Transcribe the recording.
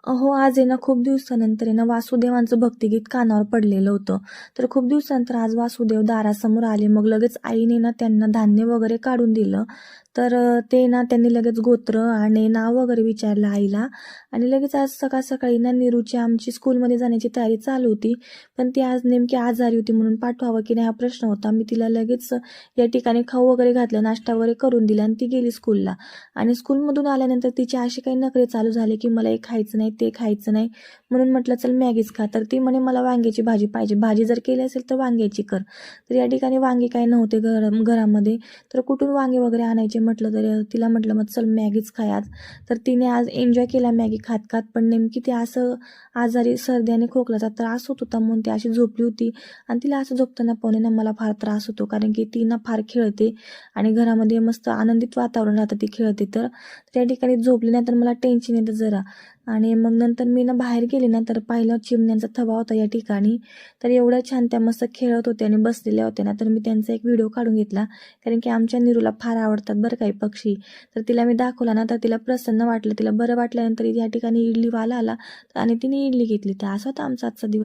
हो, आज आहे ना खूप दिवसानंतर आहे ना वासुदेवांचं भक्तिगीत कानावर पडलेलं होतं. तर खूप दिवसानंतर आज वासुदेव दारासमोर आले. मग लगेच आईने ना त्यांना धान्य वगैरे काढून दिलं. तर ते ना त्यांनी लगेच गोत्र आणि नाव वगैरे विचारलं आईला आणि लगेच आज सकाळ-सकाळी ना नीरूची आमची स्कूलमध्ये जाण्याची तयारी चालू होती. पण ती आज नेमकी आजारी होती म्हणून पाठवावं की नाही हा प्रश्न होता. मी तिला लगेच या ठिकाणी खाऊ वगैरे घातलं, नाश्ता वगैरे करून दिला आणि ती गेली स्कूलला. आणि स्कूलमधून आल्यानंतर तिचे असे काही नखरे चालू झाले की मला हे खायचं नाही, ते खायचं नाही. म्हणून म्हटलं चल मॅगीच खा. तर ती म्हणे मला वांग्याची भाजी पाहिजे. भाजी जर केली असेल तर वांग्याची कर. तर या ठिकाणी वांगे काही नव्हते घरामध्ये. तर कुठून वांगे वगैरे आणायचे म्हटलं तर तिला म्हटलं मग चल मॅगीच खाय आज. तर तिने आज एन्जॉय केला मॅगी खात-खात. पण नेमकी ती असं आजारी सर्दी आणि खोकल्याचा त्रास होत होता म्हणून ती अशी झोपली होती आणि तिला असं झोपताना पाहून ना मला फार त्रास होतो कारण की ती ना फार खेळते आणि घरामध्ये मस्त आनंदित वातावरण राहतं ती खेळते तर त्या ठिकाणी झोपली नाही तर मला टेन्शन येतं जरा. आणि मग नंतर मी ना बाहेर गेले ना तर पाहिलं चिमण्यांचा थवा होता या ठिकाणी. तर एवढ्या छान त्या मस्त खेळत होत्या आणि बसलेल्या होत्या ना तर मी त्यांचा एक व्हिडिओ काढून घेतला कारण की आमच्या नीरूला फार आवडतात बरं काही पक्षी. तर तिला मी दाखवला ना तर तिला प्रसन्न वाटलं, तिला बरं वाटल्यानंतर या ठिकाणी इडलीवाला आला आणि तिने इडली घेतली. तर असा होता आमचा आजचा दिवस.